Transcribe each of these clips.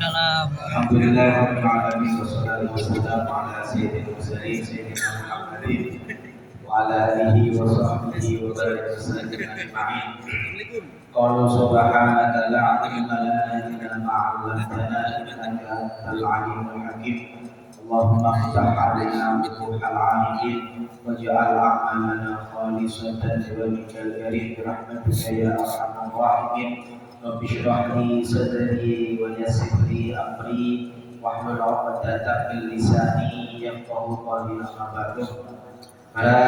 Alhamdulillah rabbil alamin wassalatu wassalamu ala sayyidil mursalin sayyidina Muhammadin wa ala alihi wa sahbihi wa barik wasallam ajma'in. Qalu subhanaka la ilma lana illa ma 'allamtana innaka antal alimul hakim. Allahumma iftah 'alaina futuhal 'arifin waj'al a'malana khalisatan liwajhikal karim bi rahmatika ya arhamar rahimin. Rabbi shrah li sadri wa yassir li amri wahlul 'uqdatam min lisani yafqahu qawli. Amma ba'du. Para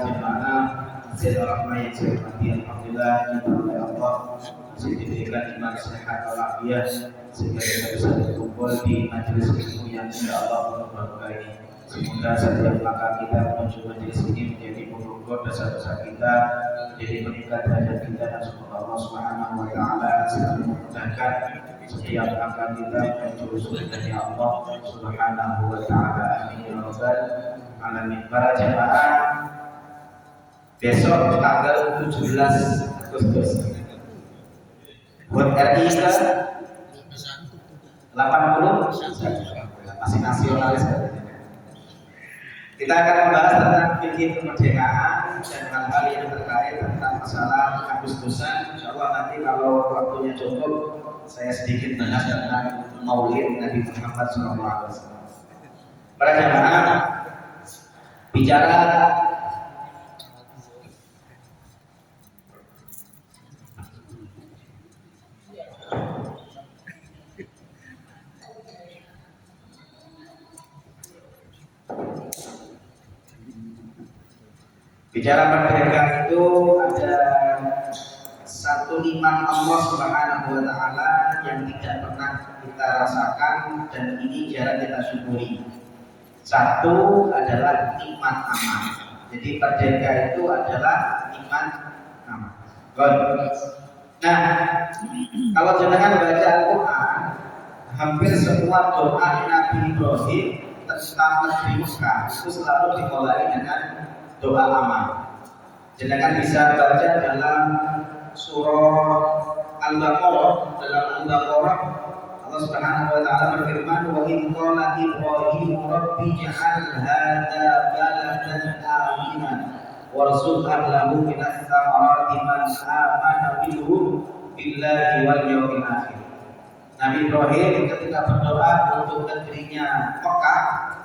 jemaah Masjid Ar-Rahmah yang saya hormati, alhamdulillah kita oleh Allah masih diberikan iman sehat walafiat sehingga kita bisa berkumpul di majelis ilmu yang insyaallah berbahagia ini. Semoga setiap langkah kita menuju majelis ini menjadi pengukur dosa-dosa kita, menjadi peningkat derajat kita, dan semoga Allah Subhanahu wa taala selalu memudahkan setiap langkah kita menuju surga Allah Subhanahu wa taala. Amin ya rabbal alamin. Para jemaah, besok tanggal 17 Agustus buat RI ke 80 masih nasionalis. Kita akan membahas tentang fikih kemerdekaan dan hal-hal yang terkait tentang masalah Agustusan. Insyaallah nanti kalau waktunya cukup saya sedikit bahas tentang Maulid Nabi Muhammad SAW. Para jemaah, bicara merdeka itu ada satu nikmat Allah Subhanahu wa taala yang tidak pernah kita rasakan dan ini jarang kita syukuri. Satu adalah nikmat aman. Jadi merdeka itu adalah nikmat aman. Nah, kalau jenengan baca Al-Quran, hampir semua doa Nabi Ibrahim tentang negeri Mekah itu selalu dimulai dengan doa aman. Jenengan bisa baca dalam surah Al-Baqarah. Dalam Al-Baqarah Allah Subhanahu wa taala berfirman, wa in qala Ibrahim rabbi ja'al hadza baladan aminan warzuq ahlahu minas thamarati man amana billahi wal yawmil akhir. Nabi Ibrahim ketika berdoa untuk negerinya Mekah,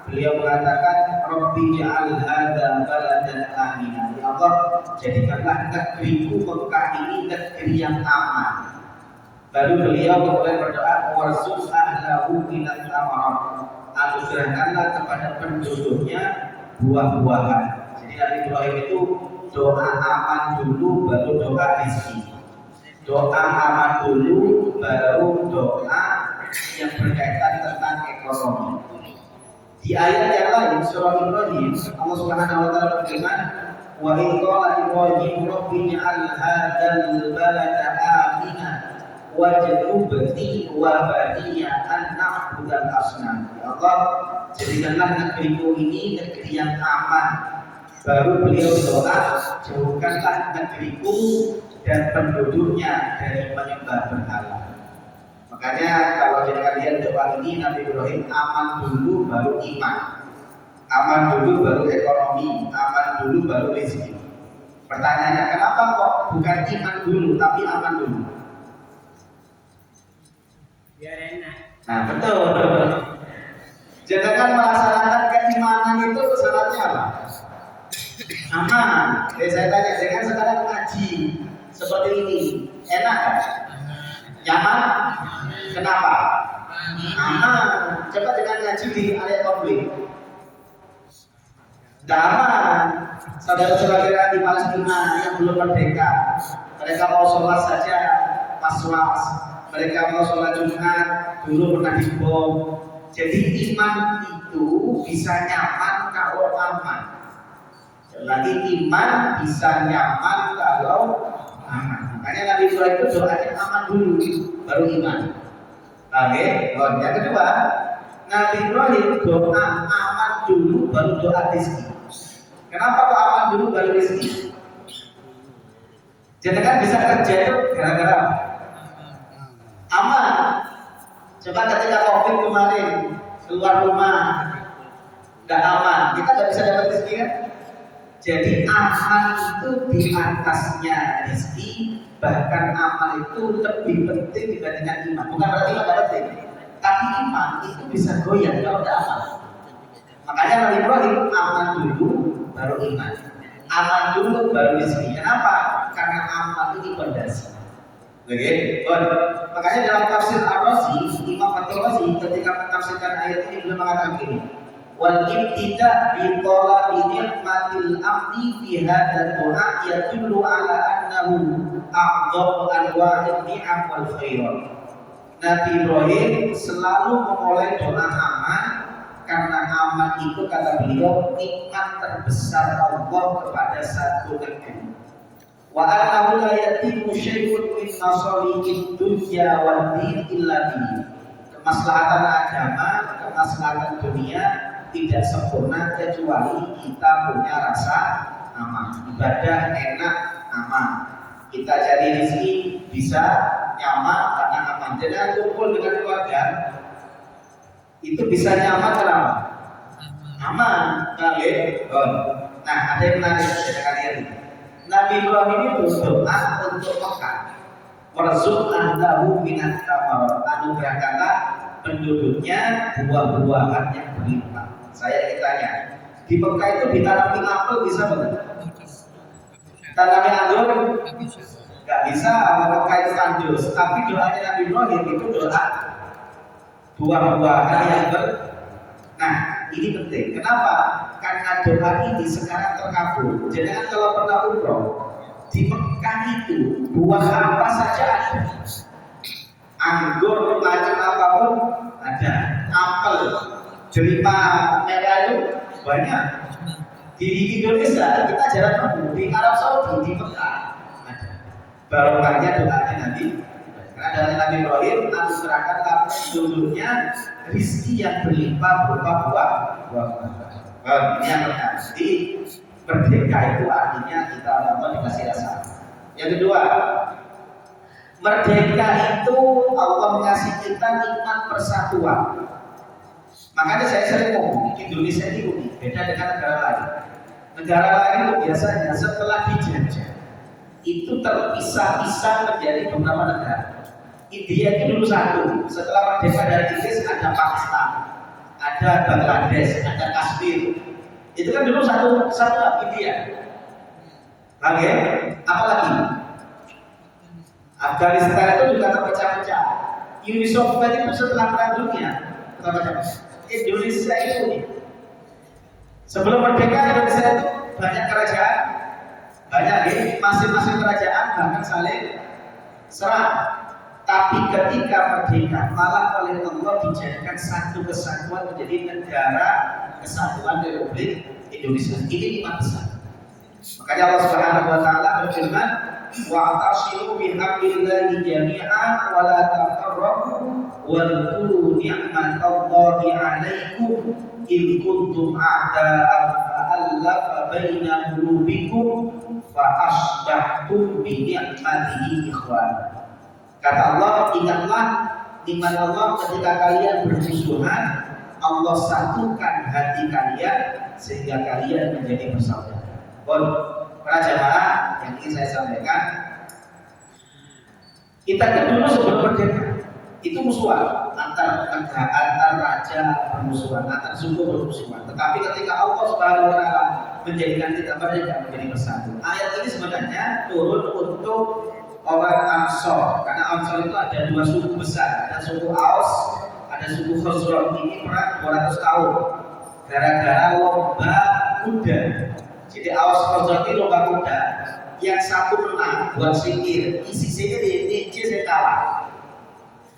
beliau mengatakan rabbi ja'al hadza baladan aminan. Ya Allah, jadikanlah negeriku Mekah ini negeri yang aman. Baru beliau kemudian berdoa warzuq ahlahu minat thamarat, anugerahkanlah kepada penduduknya buah-buahan. Jadi Nabi Ibrahim itu doa aman dulu baru doa rezeki. Doa aman dulu baru doa yang berkaitan tentang ekonomi. Di ayat yang lain surah Ibrahim Allah Subhanahu wa taala berfirman, wa in qala Ibrahim rabbi ja'al hadzal balada aminan waj'alni wa baniya an na'budal asnam. Ya Allah, jadikanlah negeriku ini negeri yang aman. Baru beliau doa, jauhkanlah negeriku dan penduduknya dari menyembah berhala. Makanya kalau kita lihat doa ini Nabi Ibrahim aman dulu baru iman, aman dulu baru ekonomi, aman dulu baru rezeki. Pertanyaannya, kenapa kok bukan iman dulu tapi aman dulu? Biar enak. Nah betul. Jangan melaksanakan keimanan itu syaratnya apa? Aman. Jadi saya tanya, jangan sekarang ngaji seperti ini, enak kan? Nyaman? Kenapa? Aman. Coba dengan ngaji di area konflik. Tidak aman. Saudara-saudara di Palestina yang belum merdeka, mereka mau sholat saja was-was. Mereka mau sholat Jumat dulu pernah dibom. Jadi iman itu bisa nyaman kalau aman. Lagi iman bisa nyaman kalau aman. Makanya Nabi Ibrahim itu doanya aman dulu baru iman. Oke, yang kedua, Nabi Ibrahim doa aman dulu baru doa rezeki. Kenapa kok aman dulu baru rezeki? Jadi kan bisa kerja itu gara-gara aman. Coba ketika COVID kemarin keluar rumah nggak aman, kita nggak bisa dapat rezeki kan? Jadi aman itu di atasnya rezeki, bahkan aman itu lebih penting dibandingkan iman. Bukan berarti iman nggak penting, tapi iman itu bisa goyah kalau tidak aman. Makanya Nabi Ibrahim aman dulu baru iman, aman dulu baru rezeki. Kenapa? Karena aman ini fondasi. Oke, makanya dalam tafsir Ar-Razi, Imam At-Razi ketika menafsirkan ayat ini beliau mengatakan begini: wal ibtida bi talabi ni'matil amni fi hadzal du'a yadullu ala annahu a'dhamu anwa'in ni'am wal khairat. Nabi Ibrahim selalu memulai doa aman karena aman itu kata beliau nikmat terbesar Allah kepada satu negeri. Wa annahu la yatimu syai'un min masalihid dunya wad din illa bihi. Kemaslahatan agama, kemaslahatan dunia tidak sempurna kecuali kita punya rasa aman. Ibadah enak, aman. Kita cari rezeki bisa nyaman karena aman. Jadi kumpul dengan keluarga itu bisa nyaman kenapa? Aman, balik. Nah, ada yang menarik dari kalian ini. Nabi Ibrahim itu doa untuk Mekah. Warzuq antahu minat tamar, anugerahkanlah penduduknya buah-buahan yang berlimpah. Saya tanya, di Mekah itu ditanami apel bisa betul? Tanami anggur? Gak bisa, Mekah itu tandus. Tapi doanya Nabi Ibrahim itu doa buah-buahan yang Nah, ini penting. Kenapa? Karena doa ini sekarang terkabul. Jangan kalau pernah umroh di Mekah itu buah apa saja ada. Anggur macam apapun ada. Apel, jerima merah itu banyak. Di Indonesia kita jarang nemu. Di Arab Saudi, di Mekah ada. Barokahnya doanya Nabi. Karena dari Nabi Ibrahim anugerahkanlah penduduknya rizki yang berlimpah berupa buah-buahan. Ini yang pertama. Jadi merdeka itu artinya kita Allah dikasih rasa. Yang kedua, merdeka itu Allah mengasih kita nikmat persatuan. Makanya saya sering ngomong Indonesia ini unik, beda dengan negara lain. Negara lain itu biasanya setelah dijajah itu terpisah-pisah menjadi beberapa negara. India itu dulu satu, setelah merdeka dari Inggris ada Pakistan, ada Bangladesh, ada Kashmir. Itu kan dulu satu India. Lagi, apa lagi? Afghanistan itu juga terpecah-pecah. Uni Soviet itu setelah perang dunia terpecah-pecah. Indonesia itu nih. Sebelum merdeka Indonesia itu banyak kerajaan, banyak masing-masing kerajaan bahkan saling serang. Tapi ketika merdeka malah oleh Allah dijadikan satu kesatuan menjadi negara kesatuan Republik Indonesia. Ini nikmat besar. Makanya Allah Subhanahu wa taala berfirman, "Wa'tasimu bihablillahi jami'an wa la tafarraqu wa dhkuru ni'matallahi 'alaikum in kuntum a'da'an fa'alafa baina qulubikum fa asbahtum bi ni'matihi ikhwana." Kata Allah, ingatlah nikmat Allah ketika kalian bermusuhan, Allah satukan hati kalian sehingga kalian menjadi bersaudara. Para jamaah yang ingin saya sampaikan, kita itu dulu sebelum merdeka itu musuhan antar raja bermusuhan, antar suku bermusuhan. Tetapi ketika Allah Subhanahu wa taala menjadikan kita merdeka menjadi bersatu. Ayat ini sebenarnya turun untuk orang Ansor, karena Ansor itu ada dua suku besar, ada suku Aus, ada suku Khazraj. Ini perang 200 tahun gara-gara lomba kuda. Jadi Aus Khazraj itu lomba kuda, yang satu menang buat singkir, isi singkir ini saya kalah.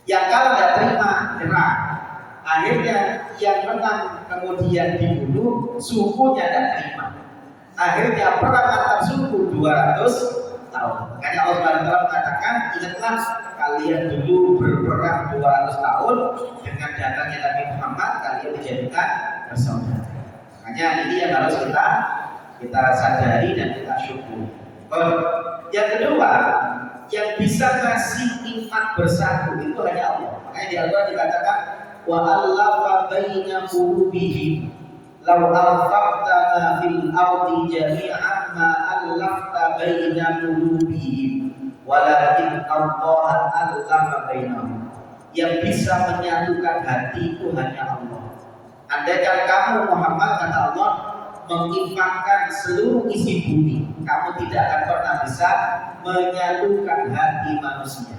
Yang kalah tidak terima, nyerah. Akhirnya yang menang kemudian dibunuh, sukunya tidak terima. Akhirnya perang antar suku 200 tahun. Makanya Allah SWT mengatakan, ingatlah kalian dulu berperang 200 tahun dengan datangnya Nabi Muhammad, kalian dijadikan bersaudara. Makanya ini yang harus kita sadari dan kita syukuri. Yang kedua, Yang bisa ngasih nikmat bersatu itu hanya Allah. Makanya di Al-Quran dikatakan wa allafa baina qulubihim law anfaqta ma fil ardi jami'an ma allafta baina qulubihim walakin Allah allafa bainahum. Yang bisa menyatukan hati itu hanya Allah. Andaikan kamu Muhammad, kata Allah, menginfakkan seluruh isi bumi, kamu tidak akan pernah bisa menyatukan hati manusia.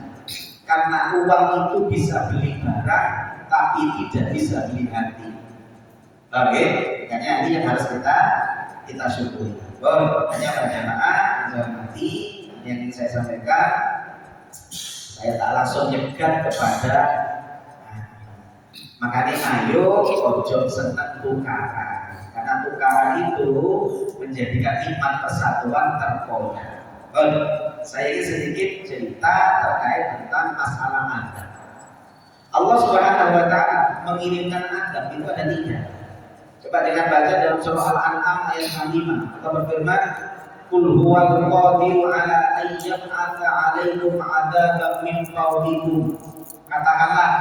Karena uang itu bisa beli barang, tapi tidak bisa beli hati. Oke, makanya ini yang harus kita syukuri. Makanya para jamaah hormati yang ingin saya sampaikan, saya tak langsung nyegat kepada makanya ayo ojo seneng tukaran, karena tukaran itu menjadikan nikmat persatuan terkoyak. Saya ingin sedikit cerita terkait tentang masalah adab. Allah Subhanahu wa Ta'ala mengirimkan adab itu ada 3. Coba dengan baca dalam surah Al-An'am ayat 5. Allah berfirman, "Qul huwal qadiru ala an yab'atsa 'alaikum 'adzaban min fawqikum." Katakanlah,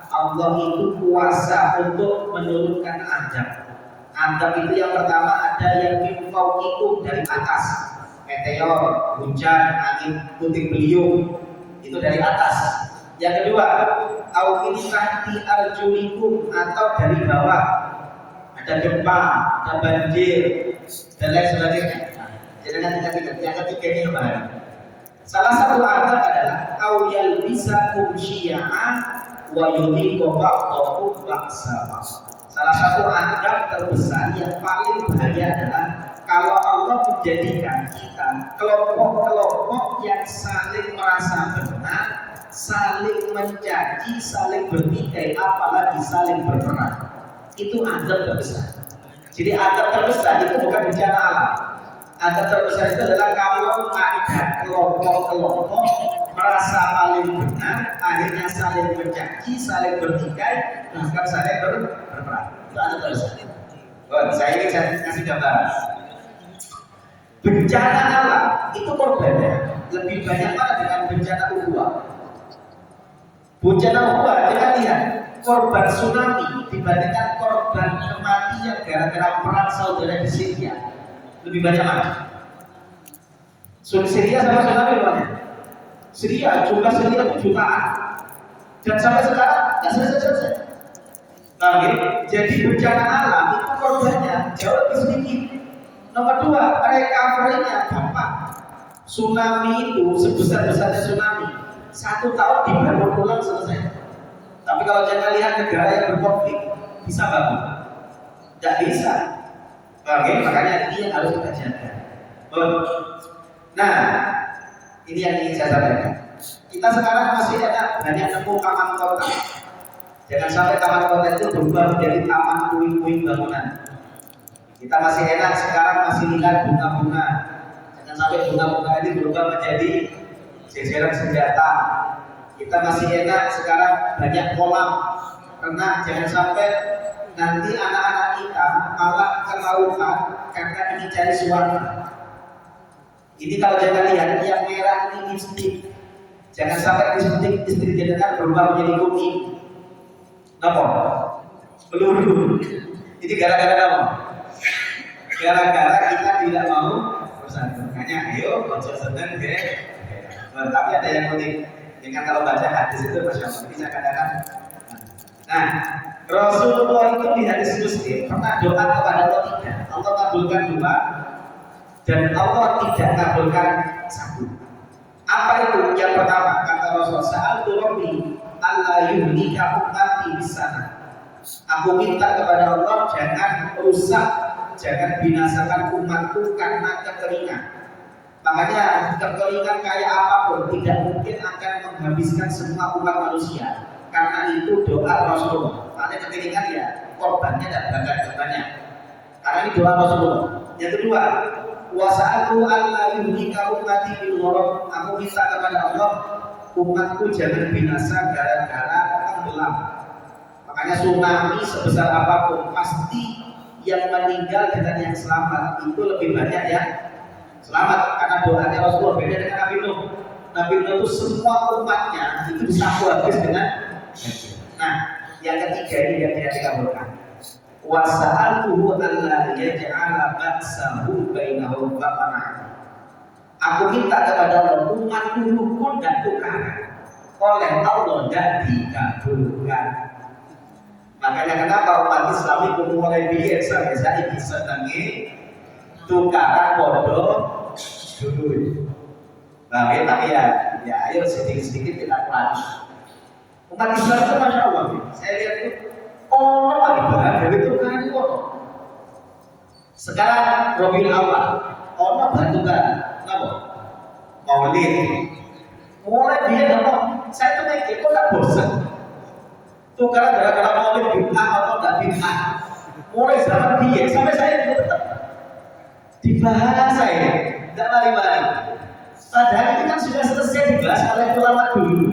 Allah itu kuasa untuk menurunkan adab. Adab itu yang pertama ada yang min fawqikum, dari atas. Meteor, hujan, angin, puting beliung, itu dari atas. Yang kedua, au min tahti arjulikum, atau dari bawah. Ada gempa, ada banjir, dan lain sebagainya. Jadi yang ketiga ini kemarin. Salah satu adab adalah au yalbisakum syi'an wa yuliqu ba'dakum ba'sa. Salah satu adab terbesar yang paling bahaya adalah kalau Allah menjadikan kita kelompok-kelompok yang saling merasa benar, saling mencaci, saling bertikai, apalagi saling berperang. Itu adab terbesar. Jadi adab terbesar itu bukan bencana alam. Adab terbesar itu adalah kalau ada kelompok-kelompok merasa paling benar, akhirnya saling mencaci, saling bertikai, bahkan saling berperang. Itu adab terbesar. Saya ingin kasih gambaran. Bencana alam itu korbannya lebih banyak mana dengan bencana ukhuwah. Bencana ukhuwah kita lihat korban tsunami dibandingkan korban kematian gara-gara perang saudara di Syria, lebih banyak mana? Syria sama tsunami berapa? Syria, jumlah Syria itu jutaan, dan sampai sekarang nggak selesai. Jadi bencana alam itu korbannya jauh lebih sedikit. Nomor 2, recovery-nya gampang. Tsunami itu sebesar-besarnya tsunami, 1 tahun dibangun ulang selesai. Tapi kalau jangan lihat negara yang berkonflik bisa bangun, tidak bisa. Makanya ini yang harus kita jaga. Nah, ini yang ingin saya sampaikan. Kita sekarang masih ada banyak nemu taman kota. Jangan sampai taman kota itu berubah menjadi taman puing-puing bangunan. Kita masih enak sekarang masih lihat bunga-bunga. Jangan sampai bunga-bunga ini berubah menjadi jejeran senjata. Kita masih enak sekarang banyak kolam renang. Jangan sampai nanti anak-anak kita malah kelautan karena ingin cari suara. Ini kalau jangan lihat yang merah ini lipstik. Jangan sampai lipstik istri jadikan berubah menjadi kuning. Kenapa? Peluru. Ini gara-gara apa? Gara-gara kita tidak mau bersatu. Makanya ayo baca seneng deh. Tapi ada yang unik. Dengan kalau baca hadis itu Masya Allah, bisa katakan. Nah, Rasulullah itu di hadis Muslim pernah doa kepada Allah tidak. Allah kabulkan doa dan Allah tidak kabulkan satu. Apa itu? Yang pertama kata Rasulullah, sa'altu Rabbi alla yuhlika ummati bisana. Aku minta kepada Allah jangan rusak, jangan binasakan umatku karena kekeringan. Makanya kekeringan kayak apapun tidak mungkin akan menghabiskan semua umat manusia. Karena itu doa Rasulullah. Makanya kekeringan ya korbannya dan bakal banyak. Karena ini doa Rasulullah. Yang kedua, wasa'atu alla yuhlika ummati bil gharq. Aku minta kepada Allah umatku jangan binasa gara-gara tenggelam. Makanya tsunami sebesar apapun pasti yang meninggal dengan yang selamat itu lebih banyak ya selamat, karena doanya Rasulullah beda dengan Nabi Nuh. Nabi Nuh itu semua umatnya itu disapu habis dengan banjir. Nah, yang ketiga ini yang tidak dikabulkan. Wa sa'altuhu alla yaj'ala ba'sahu bainahum wa bainahum. Aku minta kepada Allah umatku rukun dan tukaran. Oleh Allah dan dikabulkan. Makanya kenapa umat Islam itu mulai biasa ini senangi tukaran bodoh dulu. Nah, tapi ya ayo sedikit kita pelajari. Umat Islam itu masya Allah, saya lihat itu orang lagi bahagia itu kan itu. Sekarang Rabiul Awal, orang bantukan, kenapa? Maulid. Mulai dia ngomong, saya tuh mikir kok nggak bosan. Tuh gara-gara Maulid bid'ah atau nggak bid'ah. Mulai zaman dia sampai saya tetap dibahas saya, nggak lari-lari. Padahal ini kan sudah selesai dibahas oleh ulama dulu.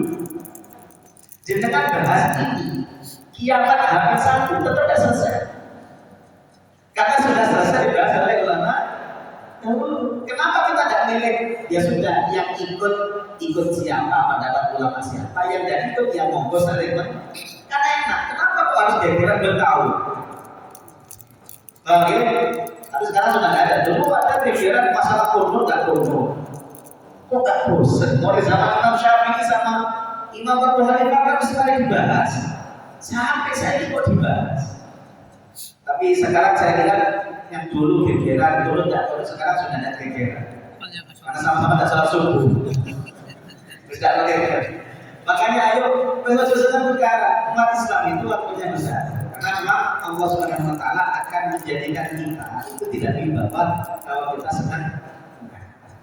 Jangan bahas ini, kiamat hampir satu tetap tidak selesai. Karena sudah selesai dibahas oleh ulama dulu. Kenapa kita tidak milih? Ya sudah, yang ikut siapa, pendapat ulama siapa, yang tidak ikut yang monggo sering. Karena enak. Kenapa kok harus gegeran bertahu? Oke, tapi sekarang sudah tidak ada. Dulu ada gegeran masalah kunur nggak kunur. Kok gak bosan? Mulai zaman Imam Syafi'i sama Imam Abu Hanifah kan sekali dibahas. Sampai saya kok dibahas. Tapi sekarang saya lihat yang dulu gegeran, dulu tidak, dulu sekarang sudah ada gegeran. Karena sama-sama tidak salah subuh. Tidak ada gegeran. Makanya ayo menyelesaikan perkara umat Islam itu waktunya besar. Karena memang Allah Subhanahu Wa Taala akan menjadikan kita itu tidak dibawa kalau kita senang.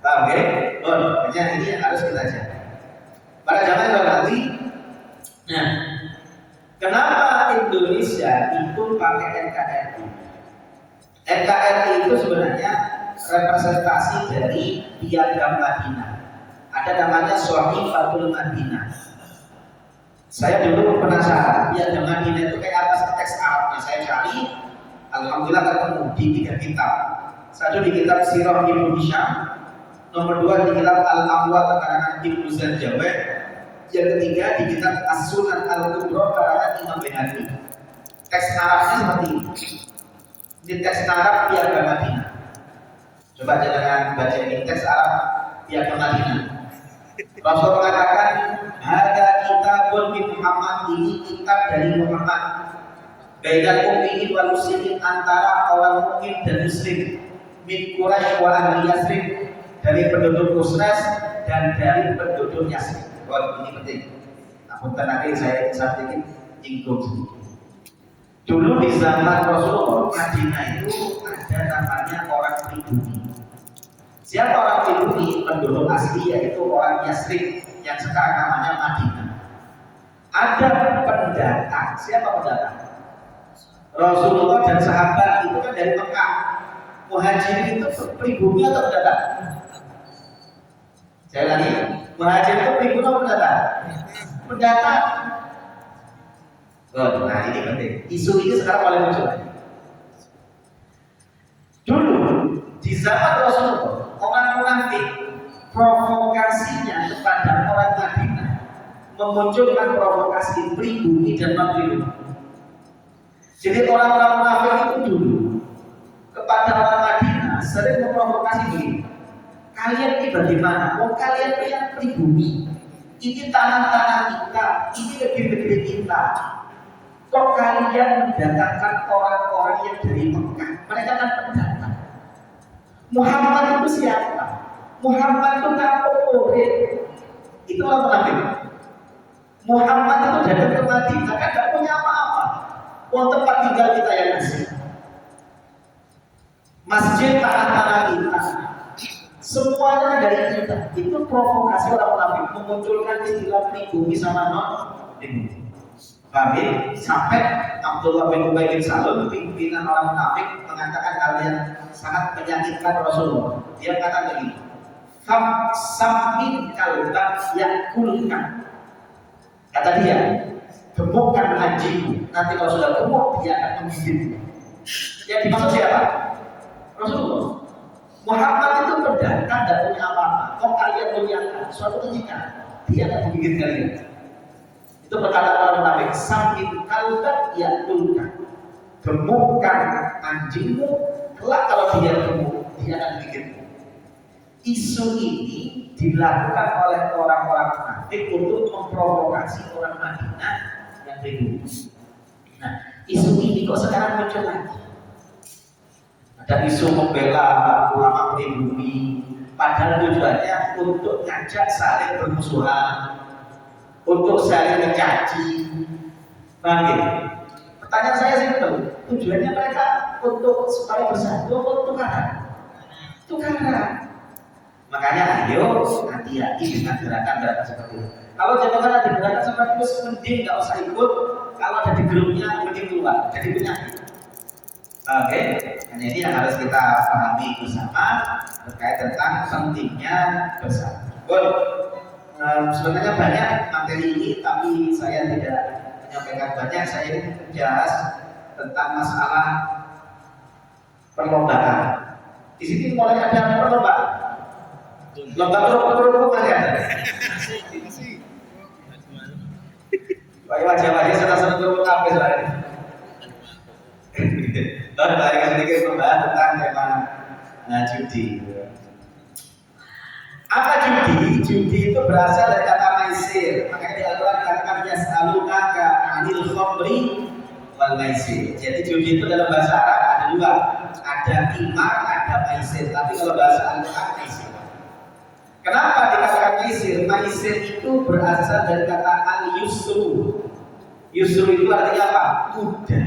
Oke, makanya ini yang harus kita jaga. Pada zaman yang berarti, nah, kenapa Indonesia itu pakai NKRI? NKRI itu sebenarnya representasi dari Piagam Madinah. Ada namanya Shahifatul Madinah. Saya dulu penasaran Piagam Madinah itu kayak apa sih teks Arabnya? Saya cari, alhamdulillah ketemu di 3 kitab. Satu di kitab Sirah Ibnu Hisham. Nomor 2 di kitab Al-Amwal karangan Ibnu Zanjawi. Yang ketiga di kitab As-Sunan Al-Kubra karangan Imam Baihaqi. Teks Arabnya seperti ini. Ini teks Arab Piagam Madinah. Coba jangan baca ini teks Arab Piagam Madinah. Rasul mengatakan, "Hada kitabun min Muhammad, ini kitab dari Muhammad. Bainal mu'minin wal muslimin, antara orang mukmin dan muslim. Min Quraisy wa ahli Yasrib, dari penduduk Quraisy dan dari penduduk Yasrib." Wah, ini penting. Aku nanti saya sedikit ingkung sedikit. Dulu di zaman Rasulullah, Madinah itu ada namanya orang pribumi. Siapa orang pribumi? Penduduk asli yaitu orang Yasrib yang sekarang namanya Madinah. Ada pendatang. Siapa pendatang? Rasulullah dan sahabat itu kan dari Mekah. Muhajirin itu pribumi atau pendatang? Saya lagi, muhajir itu pribumi atau pendatang? Pendatang. Oh, nah ini penting. Isu ini sekarang paling muncul. Dulu di zaman Rasulullah, orang munafik provokasinya kepada orang Madinah memunculkan provokasi pribumi dan non pribumi. Jadi orang-orang munafik itu dulu kepada orang Madinah sering memprovokasi begini. Kalian ini bagaimana? Oh, kalian ini yang pribumi. Ini tanah-tanah kita, ini negeri-negeri kita. Kok kalian mendatangkan orang-orang yang dari Mekah? Mereka kan pendatang. Muhammad itu siapa? Muhammad itu ngapain? Itu orang munafik. Muhammad itu datang ke Madinah kan tidak punya apa-apa. Uang tempat tinggal kita yang ngasih. Masjid tanah-tanah kita. Semuanya dari kita. Itu provokasi orang munafik memunculkan istilah pribumi sama non pribumi. Kami sampai Abdullah bin Ubay bin Salul, pimpinan orang munafik, mengatakan hal yang sangat menyakitkan Rasulullah. Dia kata begini, "Samin kalbak yakulkan." Kata dia, gemukkan anjingmu. Nanti kalau sudah gemuk, dia akan menggigitmu. Yang dimaksud siapa? Rasulullah. Muhammad itu pendatang, tidak punya apa-apa. Kok kalian muliakan? Suatu ketika dia akan menggigit kalian. Itu perkataan para munafik. Samin kalbat ya tulkan. Gemukkan anjingmu, kelak kalau dia gemuk, dia akan menggigitmu. Isu ini dilakukan oleh orang-orang munafik untuk memprovokasi orang Madinah yang pribumi. Nah, isu ini kok sekarang muncul lagi? Ada isu membela ulama pribumi, padahal tujuannya untuk ngajak saling bermusuhan, untuk saling mencaci. Bagaimana? Pertanyaan saya simpel, tujuannya mereka untuk supaya bersatu atau tukaran? Tukaran. Makanya ayo hati-hati dengan gerakan-gerakan seperti itu. Kalau jangan ada gerakan seperti itu, mending nggak usah ikut. Kalau ada di grupnya, mending keluar. Jadi penyakit. Oke, dan ini yang harus kita pahami bersama terkait tentang pentingnya bersatu. Sebenarnya banyak materi ini, tapi saya tidak menyampaikan banyak. Saya ingin membahas tentang masalah perlombaan. Di sini mulai ada perlombaan. Lomba kerupuk masih ada. Wajah-wajah senang-senang kerupuk apa soalnya? Dan balik sedikit membahas tentang tema judi. Apa judi? Judi itu berasal dari kata maisir. Makanya di Al-Quran dikatakan yas'alunaka 'anil khamri wal maisir. Jadi judi itu dalam bahasa Arab ada dua, ada qimar, ada maisir. Tapi kalau bahasa Al-Quran maisir. Kenapa dikatakan maisir? Maisir itu berasal dari kata al-yusru. Yusru itu artinya apa? Mudah.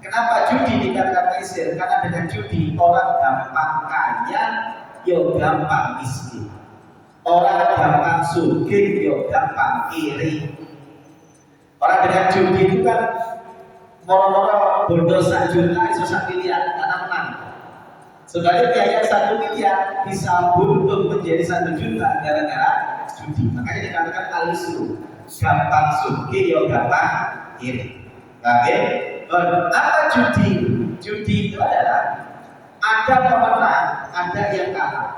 Kenapa judi dikatakan maisir? Karena dengan judi orang gampang kaya, yo gampang miskin. Orang gampang sugih, yo gampang kiri. Orang dengan judi itu kan moro-moro bodoh 1 juta, iso 1 miliar, karena menang. Sebagai biaya 1 miliar bisa buntung menjadi 1 juta gara-gara judi. Makanya dikatakan al-yusru, gampang sugih, yo gampang kiri. Oke? Apa judi? Judi itu adalah ada pemenang, ada yang kalah,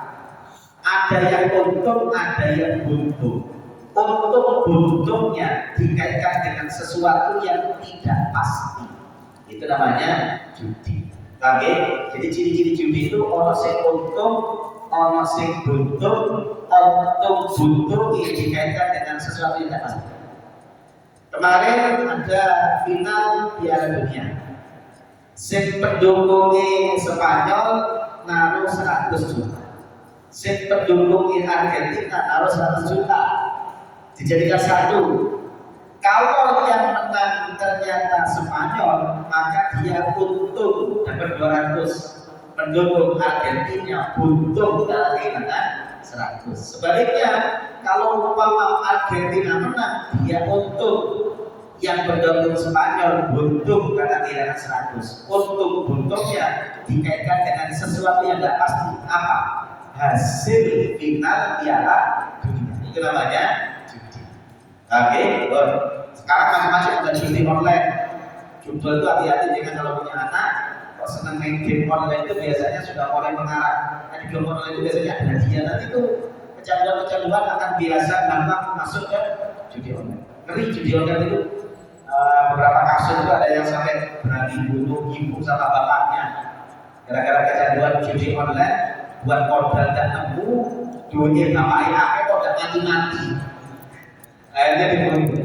ada yang untung, ada yang buntung. Untung buntungnya dikaitkan dengan sesuatu yang tidak pasti. Itu namanya judi. Oke? Jadi ciri-ciri judi itu ono sing untung, ono sing buntung, untung buntung ini dikaitkan dengan sesuatu yang tidak pasti. Kemarin ada final Piala Dunia. Sing pendukungnya Spanyol naruh 100 juta. Sing pendukungnya Argentina naruh 100 juta. Dijadikan satu. Kalau yang menang ternyata Spanyol, maka dia untung dapat 200. Pendukung Argentina buntung dalam kehilangan 100. Sebaliknya, kalau umpama Argentina menang, dia untung. Yang pendukung Spanyol buntung karena kehilangan 100. Untung buntungnya dikaitkan dengan sesuatu yang tidak pasti. Apa? Hasil final Piala Dunia. Itu namanya judi. Oke, sekarang macam-macam ada judi online. Judi itu hati-hati jangan kalau punya anak. Kalau senang main game online itu biasanya sudah mulai mengarah. Nah, di game online itu biasanya ada hadiah. Nanti itu kecanduan-kecanduan akan biasa gampang masuk ke judi online. Ngeri judi online itu. Beberapa kasus itu ada yang sampai berani bunuh ibu sama bapaknya gara-gara kecanduan judi online, buat modal dan nemu duit bapaknya akeh kok gak mati-mati, akhirnya dibunuh.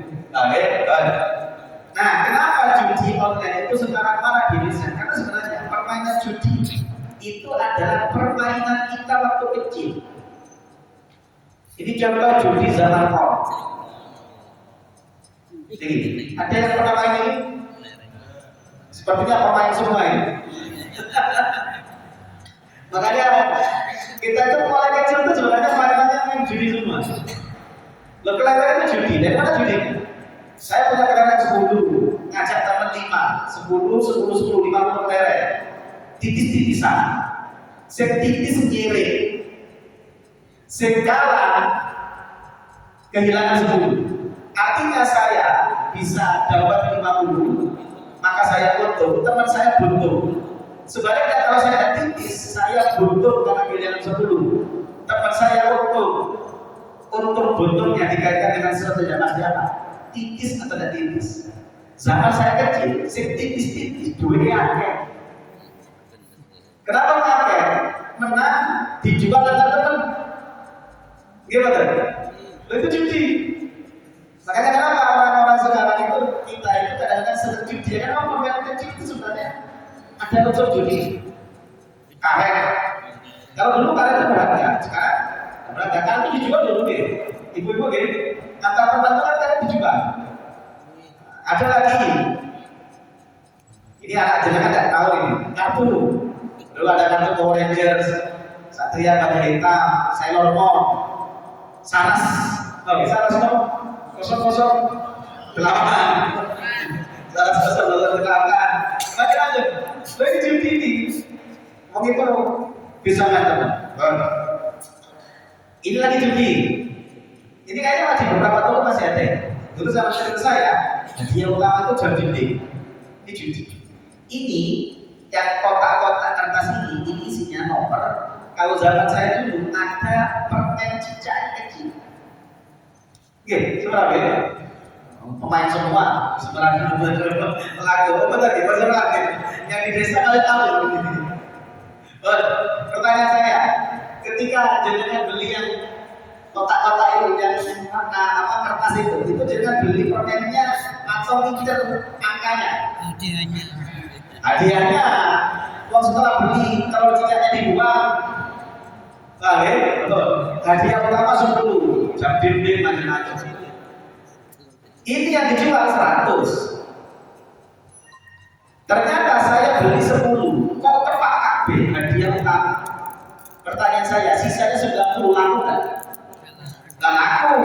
Nah, kenapa judi online itu sekarang marak di Indonesia? Karena sebenarnya permainan judi itu adalah permainan kita waktu kecil. Ini contoh judi zaman now. Jadi, ada yang pernah main ini? Sepertinya pemain semua ini. Makanya kita itu mulai kecil itu sebenarnya mainannya main judi semua. Lo kelengaran itu judi, dari mana judi? Saya punya kelengaran 10, ngajak teman 5, 10, 50 kelereng. Titis-titisan. Setitis ngiring. Sekala kehilangan 10. Artinya saya bisa dapat 50, maka saya untung, teman saya buntung. Sebaliknya kalau saya tipis, saya buntung karena kehilangan 10. Teman saya untung buntungnya dikaitkan dengan sesuatu yang pasti apa? Tipis atau tidak tipis. Zaman saya kecil, sing tipis-tipis, duitnya akeh. Kenapa akeh? Menang dijual teman-teman. Gimana? Itu judi. Makanya kenapa orang-orang sekarang itu kita itu kadang-kadang sering judi? Karena orang pemain kecil itu sebenarnya ada unsur judi. Karet. Kalau dulu karet itu berharga, sekarang berharga. Karet itu dijual dulu deh. Ibu-ibu gini, antar teman-teman kan karet dijual. Ada lagi. Ini anak jenengan tidak tahu ini. Kartu. Dulu ada kartu Power Rangers, Satria Baja Hitam, Sailor Moon, Saras. Oke, Saras no. 008. Saras 008. Lagi lanjut. Lagi judi ini. Mau itu bisa nggak teman? Ini lagi judi. Ini kayaknya masih beberapa tahun masih ada. Dulu sama teman saya, hadiah utama itu jam judi. Ini judi. Ini yang kotak-kotak kertas ini isinya nomor. Kalau zaman saya dulu ada permen cicak kecil. Oke, seberapa ya? Pemain semua, sebenarnya lagu apa tadi? Bahasa lagi. Yang di desa kalian tahu. Pertanyaan saya, ketika jenengan beli yang kotak-kotak itu yang kertas itu jenengan beli permennya atau mikir angkanya? Hadiahnya, uang setelah beli kalau cicaknya dibuang, betul. Hadiah pertama 10, jam dinding macam-macam. Ini yang dijual 100. Ternyata saya beli 10, kok tepat KB hadiah utama. Pertanyaan saya, sisanya 90 laku kan? Dan aku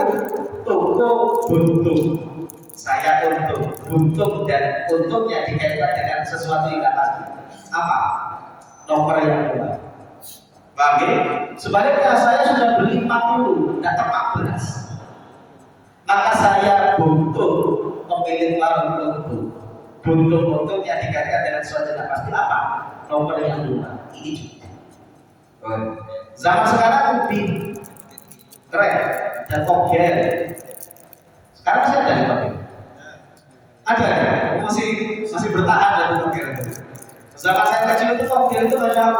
toko buntung. Saya buntung dan untungnya dikaitkan dengan sesuatu yang tidak pasti. Apa? Nomor yang kedua. Bagi sebaliknya saya sudah beli 40, tidak tepat 14. Maka saya buntung memilih warung buntung. Buntung-buntungnya dikaitkan dengan sesuatu yang tidak pasti. Apa? Nomor yang kedua. Ini juga. Zaman sekarang lebih keren dan togen. Sekarang masih ada togen. Ada, masih bertahan dan togen. Zaman saya kecil itu togen itu macam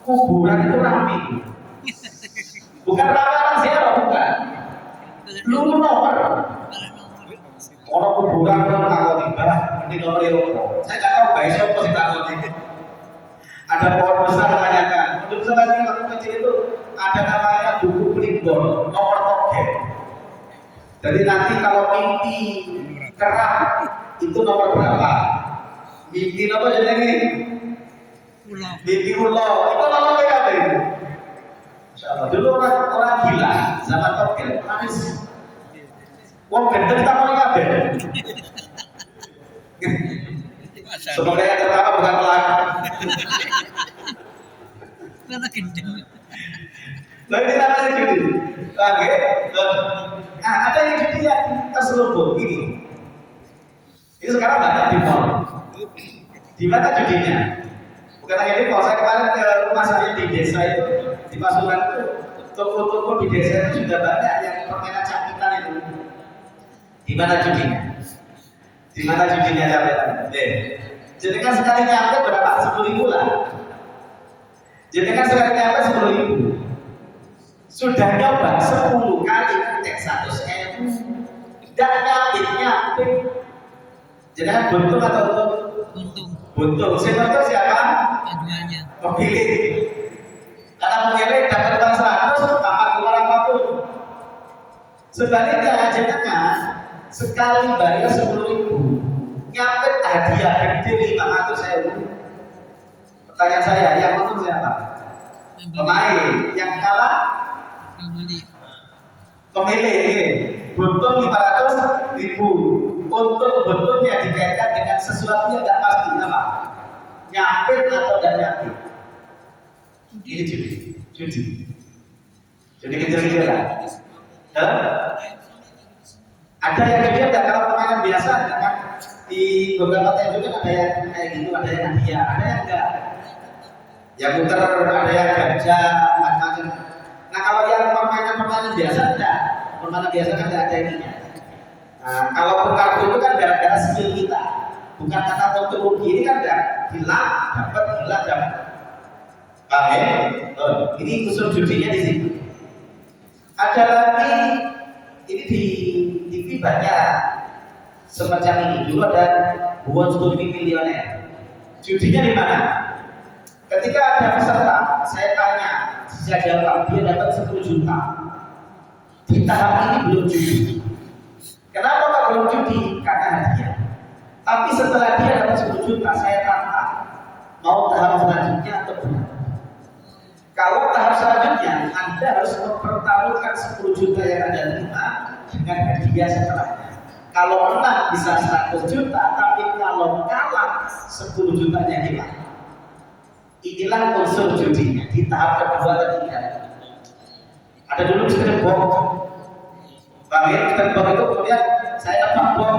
kuburan itu ramai. Bukan ramai orang ziarah, bukan. Lu nomor. Orang kuburan orang takut ibadah, ini nomor yang saya nggak tahu guys, siapa sih takut ini. Ada pohon besar tanyakan. Untuk selagi waktu kecil itu ada namanya buku primbon, nomor token. Jadi nanti kalau mimpi kerap itu nomor berapa? Mimpi apa jadi ini? Mimpi ulo. Itu nomor PKB. Insyaallah. Dulu orang gila zaman token, nangis. Wong gendeng tak mau kabeh. Semoga yang tertawa bukan pelaku. Karena gendeng. Lalu kita masih judi. Lagi. Nah, ada yang judi yang terselubung ini. Ini sekarang banyak di mall. Di mana judinya? Bukan hanya di mall. Saya kemarin ke rumah saya di desa itu, di Pasuruan itu, toko-toko di desa itu sudah banyak yang permainan cakitan itu. Di mana judinya? Di mana judinya cakitan? Jadi kan sekali nyampe berapa? 10.000 lah. Jadi kan sekali nyampe 10.000. Sudah nyoba 10 kali tek 100.000. Tidak nyampe. Jadi kan buntung atau Untung. buntung. Sebenarnya siapa? Keduanya. Pemilih. Karena pemilih dapat uang 100 tanpa keluar apapun. Sebaliknya jenengan sekali bayar 10.000, nyampe hadiah gede 500.000. Pertanyaan saya, yang untung siapa? Pemain. Yang kalah? Pemilih. Buntung 500.000. Untung buntungnya dikaitkan dengan sesuatu yang tidak pasti. Apa? Nyampe atau tidak nyampe? Ini judi. Jadi kejar-kejaran. Ada yang judi ada kalau permainan biasa kan di beberapa tempat juga ada yang kayak gitu, ada yang hadiah, ada yang enggak. Yang muter ada yang gajah, macam-macam. Nah kalau yang permainan biasa enggak, permainan biasa kan enggak ada ininya. Nah, kalau kartu itu kan gara-gara skill kita, bukan kata teknologi ini kan enggak hilang dapat. Paham ya? Ini usul judinya di sini. Ada lagi ini di TV banyak semacam ini. Dulu ada Who to be Millionaire. Judinya di mana? Ketika ada peserta, saya tanya, saya jawab, dia dapat 10 juta. Di tahap ini belum judi. Kenapa Pak belum judi? Karena hadiah. Tapi setelah dia dapat 10 juta, saya tantang, mau tahap selanjutnya atau bukan? Kalau tahap selanjutnya, Anda harus mempertaruhkan 10 juta yang Anda terima dengan hadiah setelahnya. Kalau menang bisa 100 juta, tapi kalau kalah 10 jutanya hilang. Inilah unsur judinya di tahap kedua dan ketiga. Ada dulu sistem bom. Bagian sistem bom itu kemudian saya dapat bom,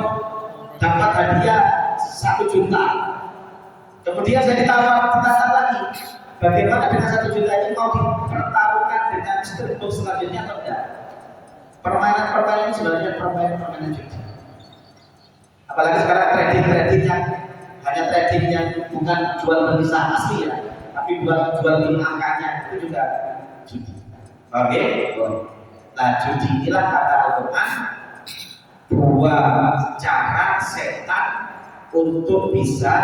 dapat hadiah 1 juta. Kemudian saya ditawar lagi. Bagaimana dengan 1 juta ini mau dipertaruhkan dengan sistem bom selanjutnya atau tidak? Permainan ini sebenarnya permainan judi. Apalagi sekarang trading yang hanya trading yang bukan jual beli saham asli ya, tapi jual beli angkanya itu juga judi. Oke? Nah judi inilah kata Al-Quran dua cara setan untuk bisa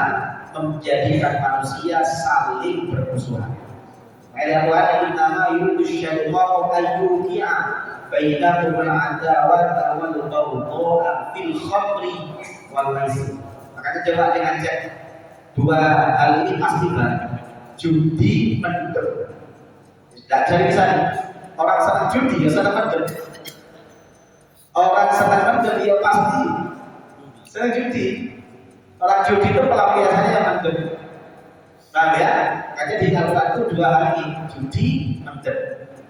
menjadikan manusia saling bermusuhan. Ayat Al-Quran nama yusyallahu ayyuki'a bainakumul adawata wal baghdha fil khamri wal maisir. Makanya coba dengan cek dua hal ini pasti banget. Judi mendem. Tidak jadi misalnya orang senang judi ya senang mendem. Orang senang mendem ya pasti senang judi. Orang judi itu pelampiasannya yang mendem. Nah ya, makanya di Al-Quran itu dua hal ini judi mendem.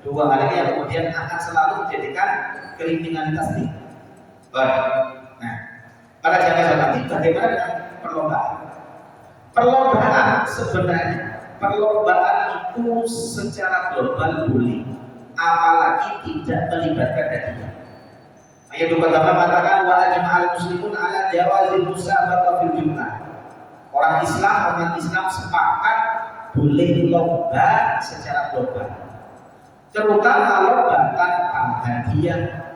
Dua hal ini yang kemudian akan selalu menjadikan kriminalitas tinggi. Nah, pada zaman nanti bagaimana dengan perlombaan? Perlombaan sebenarnya itu secara global boleh, apalagi tidak melibatkan hadiah. Ayat pertama mengatakan wa ajma'al muslimun ala jawazil musabaqah fil jumlah. Orang Islam, umat Islam sepakat boleh lomba secara global, terutama lomba tanpa hadiah.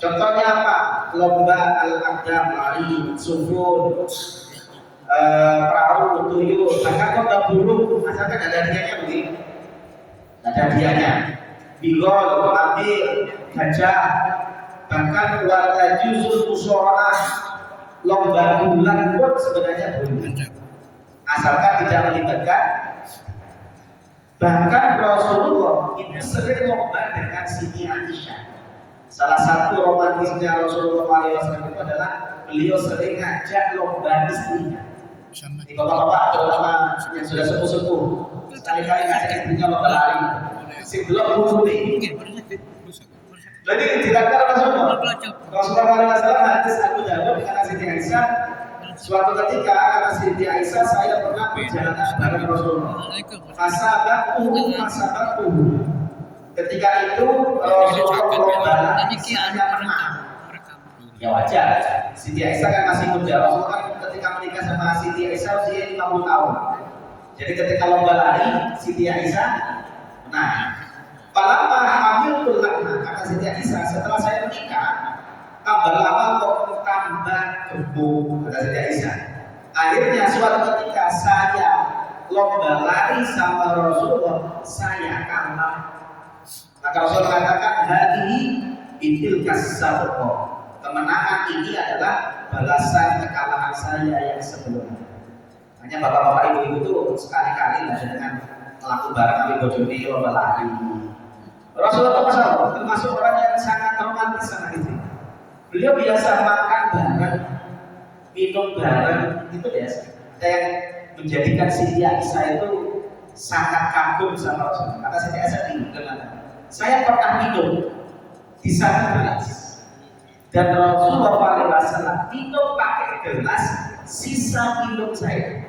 Contohnya apa? Lomba al-aqdam, lari, sufur, perahu, tuyul, bahkan lomba burung, asalkan ada hadiahnya begini. Ada hadiahnya. Bigol, ambil, gajah, bahkan wala juzul musyawarah, lomba bulan pun sebenarnya boleh. Asalkan tidak melibatkan. Bahkan Rasulullah itu sering lomba dengan Siti Aisyah. Salah satu romantisnya Rasulullah SAW itu adalah beliau sering ngajak lomba istrinya. Di bapak-bapak terutama yang sudah sepuh-sepuh sekali-kali ngajak istrinya lomba lari. Si belum bukti. Jadi dilakukan Rasulullah. Rasulullah SAW hadis Abu Dawud dengan Siti Aisyah. Suatu ketika kata Siti Aisyah, saya pernah berjalan dengan Rasulullah. Fasabatku. Ketika itu Rasulullah berjalan, saya menang. Ya wajar. Siti Aisyah kan masih muda. Rasulullah kan ketika menikah sama Siti Aisyah usia 50 tahun. Jadi ketika lomba lari, Siti Aisyah menang. Palamma hamilul lakna, kata Siti Aisyah, setelah saya menikah, tambah lama kok tambah gemuk, kata Siti Aisyah. Akhirnya suatu ketika saya lomba lari sama Rasulullah, saya kalah. Maka Rasul katakan hadihi bitil kasabqah. Kemenangan ini adalah balasan kekalahan saya yang sebelumnya. Hanya bapak-bapak ibu-ibu itu sekali-kali lah dengan melakukan barang kali bojone lomba lari. Rasulullah SAW termasuk orang yang sangat romantis sama itu. Beliau biasa makan bareng, minum bareng, itu biasa. Yang menjadikan Siti Aisyah itu sangat kagum sama Rasulullah. Kata Siti Aisyah ini dengan saya pernah minum di satu gelas dan Rasulullah SAW minum pakai gelas sisa minum saya.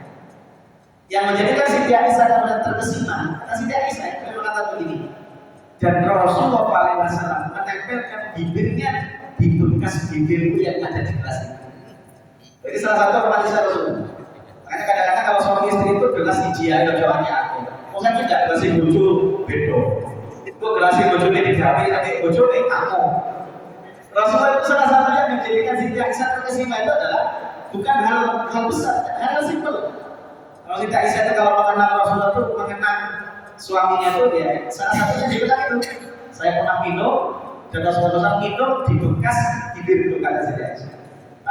Yang menjadikan Siti Aisyah kemudian terkesima, kata Siti Aisyah itu berkata begini. Dan Rasulullah SAW menempelkan bibirnya di bekas bibirku yang ada di gelas itu. Jadi salah satu romantisnya Rasulullah. Makanya kadang-kadang kalau suami istri itu gelas hiji ayo jawabannya aku. Mungkin tidak gelas bojo beda. Itu gelas bojo ini digawe nanti bojo ini kamu. Rasulullah itu salah satunya menjadikan Siti Aisyah terkesima itu adalah bukan hal besar, hal simpel. Kalau Siti Aisyah itu kalau mengenal Rasulullah itu mengenal suaminya itu ya salah satunya dia bilang itu saya pernah minum dan Rasulullah minum di bekas bibir itu kata Siti Aisyah.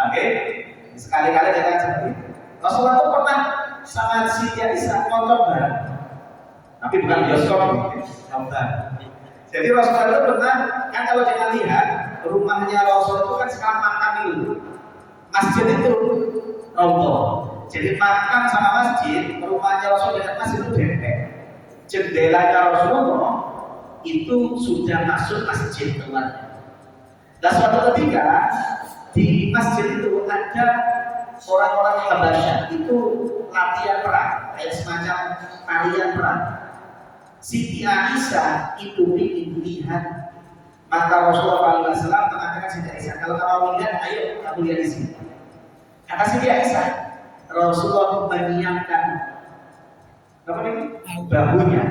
Oke, sekali-kali jangan seperti itu. Rasulullah itu pernah sama Siti Aisyah nonton bareng, tapi bukan bioskop, nonton. Jadi Rasulullah itu pernah kan kalau kita lihat rumahnya Rasulullah itu kan sekarang makam itu, masjid itu roboh. Jadi makam sama masjid, rumahnya Rasulullah dengan masjid itu dempet. Jendelanya Rasulullah itu sudah masuk masjid keluar. Dan suatu ketika di masjid itu ada orang-orang Habasyah itu latihan perang, kayak semacam tarian perang. Siti Aisyah itu ingin lihat, maka Rasulullah SAW mengatakan Siti Aisyah, kalau kamu lihat, ayo kamu lihat di sini. Kata Siti Aisyah, Rasulullah menyiapkan apa ini? Bahunya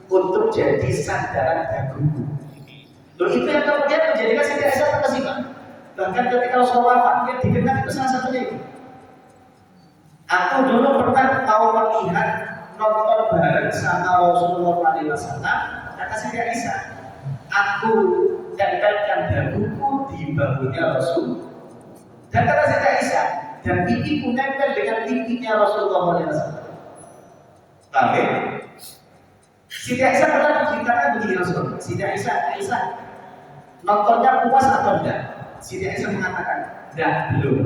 untuk jadi sandaran daguku. Loh itu yang kemudian menjadikan Siti Aisyah terkesima. Bahkan ketika Rasulullah wafat, dia dikenal itu salah satunya itu. Aku dulu pernah mau melihat nonton bareng sama Rasulullah SAW. Kata Siti Aisyah, aku tempelkan daguku di bahunya Rasul. Dan kata Siti Aisyah, dan pipiku nempel dengan pipinya Rasulullah SAW. Oke. Siti Aisyah pernah menceritakan begini Rasulullah. Siti Aisyah, nontonnya puas atau enggak? Siti Aisyah mengatakan, enggak, belum.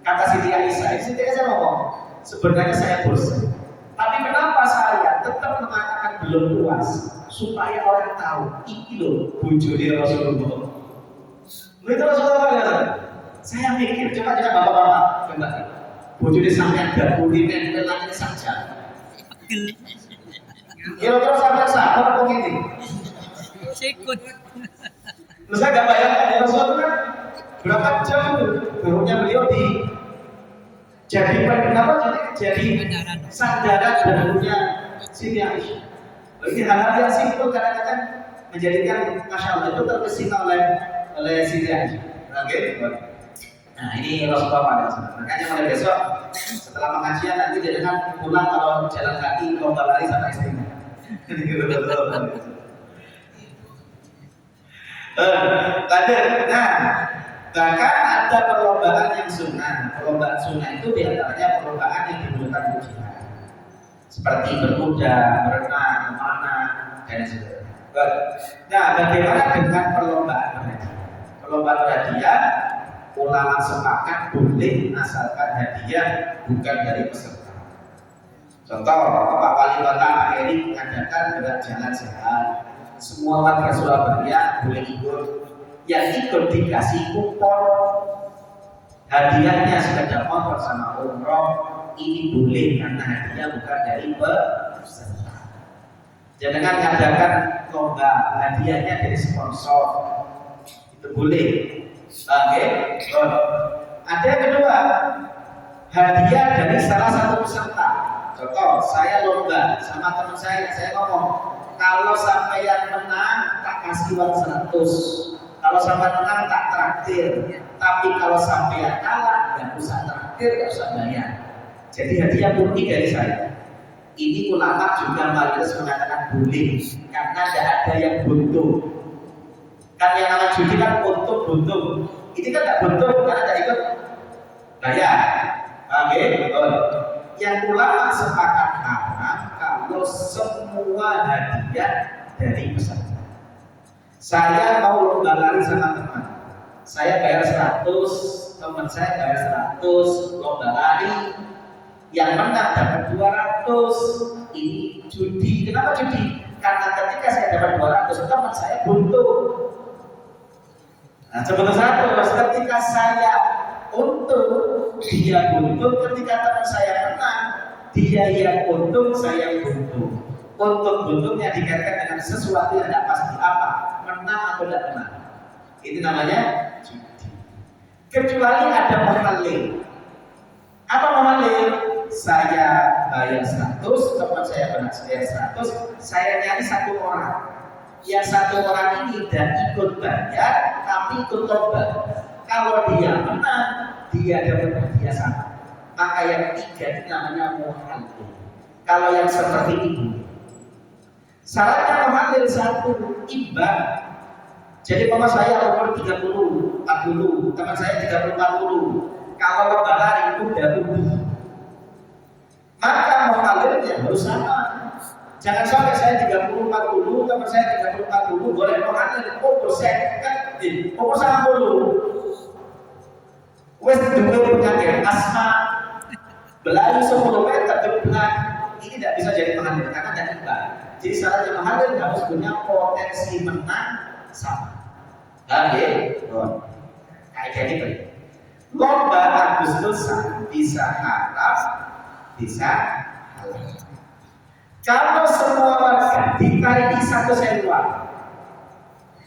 Kata Siti Aisyah ngomong, sebenarnya saya bosan. Tapi kenapa saya tetap mengatakan belum puas? Supaya orang tahu, ini loh bujurnya Rasulullah. Begitu Rasulullah bilang, saya mikir, coba bapak-bapak, coba. Bujurnya sampai ada kulitnya, dan langitnya saja. Kira-kira sampai sabar apa gini? Sikut. Terus saya gak bayangkan ya Rasulullah kan berapa jam itu barunya beliau di jadi sandaran barunya Siti Aisyah. Ini hal-hal yang simpel kadang-kadang menjadikan Masya Allah itu terkesima oleh Siti Aisyah. Oke, nah ini Rasulullah pada makanya mulai besok setelah pengajian nanti jangan pulang kalau jalan kaki lomba lari sama istrinya. Lanjut. Nah, bahkan ada perlombaan yang sunnah. Perlombaan sunnah itu diantaranya perlombaan yang dibutuhkan ujian, seperti berkuda, berenang, memanah, dan sebagainya. Nah, bagaimana dengan perlombaan berhadiah? Perlombaan berhadiah, ulama sepakat boleh asalkan hadiah bukan dari peserta. Contoh, Pak Wali Kota Pak Eri mengadakan gerak jalan sehat. Semua warga Surabaya boleh ikut. Yang ikut dikasih kupon hadiahnya sepeda motor sama umroh. Ini boleh karena hadiah bukan dari peserta. Jangan mengadakan lomba hadiahnya dari sponsor. Itu boleh. Oke. Ada yang kedua, hadiah dari salah satu peserta. Contoh, saya lomba sama teman saya ngomong, kalau sampai yang menang tak kasih uang 100, kalau sampai menang tak traktir, tapi kalau sampai yang kalah nggak usah traktir, nggak usah bayar. Jadi hadiah murni dari saya. Ini ulama juga mayoritas mengatakan boleh, karena tidak ada yang buntung. Kan yang namanya judi kan buntung. Ini kan tidak buntung karena tidak ikut bayar. Oke, betul. Yang ulama sepakat haram kalau semua hadiah dari peserta. Saya mau lomba lari sama teman, saya bayar 100, teman saya bayar 100, lomba lari, yang menang dapat 200. Ini judi. Kenapa judi? Karena ketika saya dapat 200, teman saya buntung. Nah, sebetulnya ketika saya untung, dia buntung ketika teman saya menang, dia yang untung, saya buntung. Untung buntungnya dikaitkan dengan sesuatu yang tidak pasti apa, menang atau tidak menang. Itu namanya judi. Kecuali ada muhalil. Apa muhalil? Saya bayar 100, teman saya benar bayar 100, saya nyari satu orang. Yang satu orang ini tidak ikut bayar, tapi ikut lomba. Kalau dia menang, dia dapat hadiah sama. Maka yang tiga ini namanya muhalil. Kalau yang seperti itu, syaratnya muhalil satu, imbang. Jadi mama saya umur 30, 40, teman saya 30, 40. Kalau lomba lari itu udah rugi. Maka muhalilnya harus sama. Jangan sampai saya 30, 40, teman saya 30, 40, boleh muhalil umur saya kan, umur 10. Wes duwe penyakit asma, belayu 10 meter depan, ini tidak bisa jadi muhalil karena tidak imbang. Jadi syaratnya muhalil harus punya potensi menang sama. Oke, kayak gitu. Lomba Agustusan bisa harap, bisa halal. Kalau semua warga ditarik satu sewa,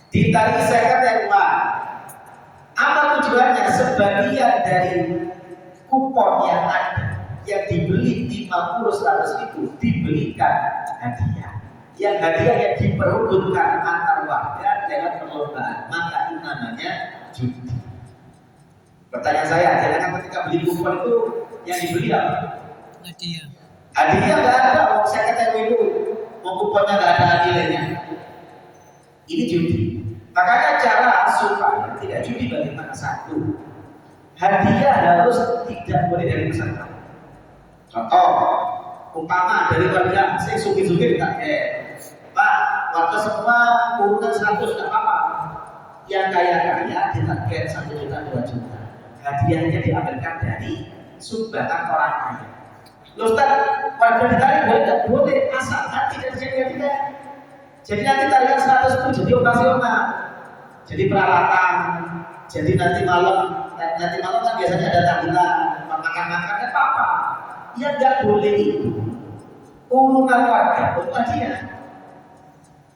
ditarik sewa, apa tujuannya? Sebagian dari kupon yang ada, yang dibeli 50-100 ribu, dibelikan hadiah. Yang hadiah yang diperebutkan antar warga dengan perlombaan, maka itu namanya judi. Pertanyaan saya, jangan ketika beli kupon itu yang dibeli apa? Hadiah. Hadiah nggak ada, mau saya kata itu, mau kuponnya nggak ada hadiahnya. Ini judi. Makanya cara supaya tidak judi bagaimana? Satu, hadiah harus tidak boleh dari peserta. Contoh, umpama dari warga, saya sugi-sugi ditarik. Pak, warga semua urutan 100 nggak apa-apa. Yang kaya-kaya ditarget 1 juta, 2 juta. Hadiahnya diambilkan dari sumbangan orang kaya. Loh Ustaz, warga ditarik boleh nggak? Boleh, asalkan tidak terjadi hadiah. Jadi nanti tarikan 100 itu jadi operasional, jadi peralatan, jadi nanti malam kan biasanya ada tahlilan, makan-makan kan apa? Ya nggak boleh itu. Urutan warga untuk hadiah.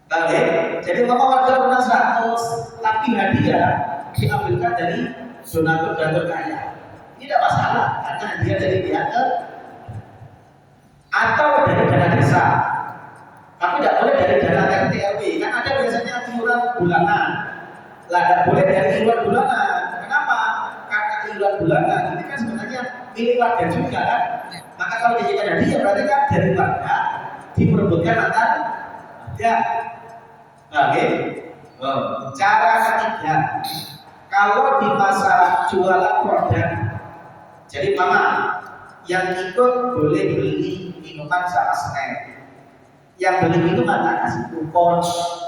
Oke, jadi kalau warga urutan 100, tapi hadiah diambilkan dari donatur kaya, tidak masalah karena hadiah dari pihak atau dari dana desa. Tapi tidak boleh dari dana RT RW, kan ada biasanya iuran bulanan. Lah tidak boleh dari iuran bulanan. Kenapa? Karena iuran bulanan ini kan sebenarnya milik warga juga kan. Maka kalau dijadikan hadiah berarti kan dari warga diperebutkan antar ya. Oke. Cara ketiga, kalau di masa jualan produk, jadi mama yang ikut boleh beli minuman sama snack. Yang beli minuman tak kasih kupon,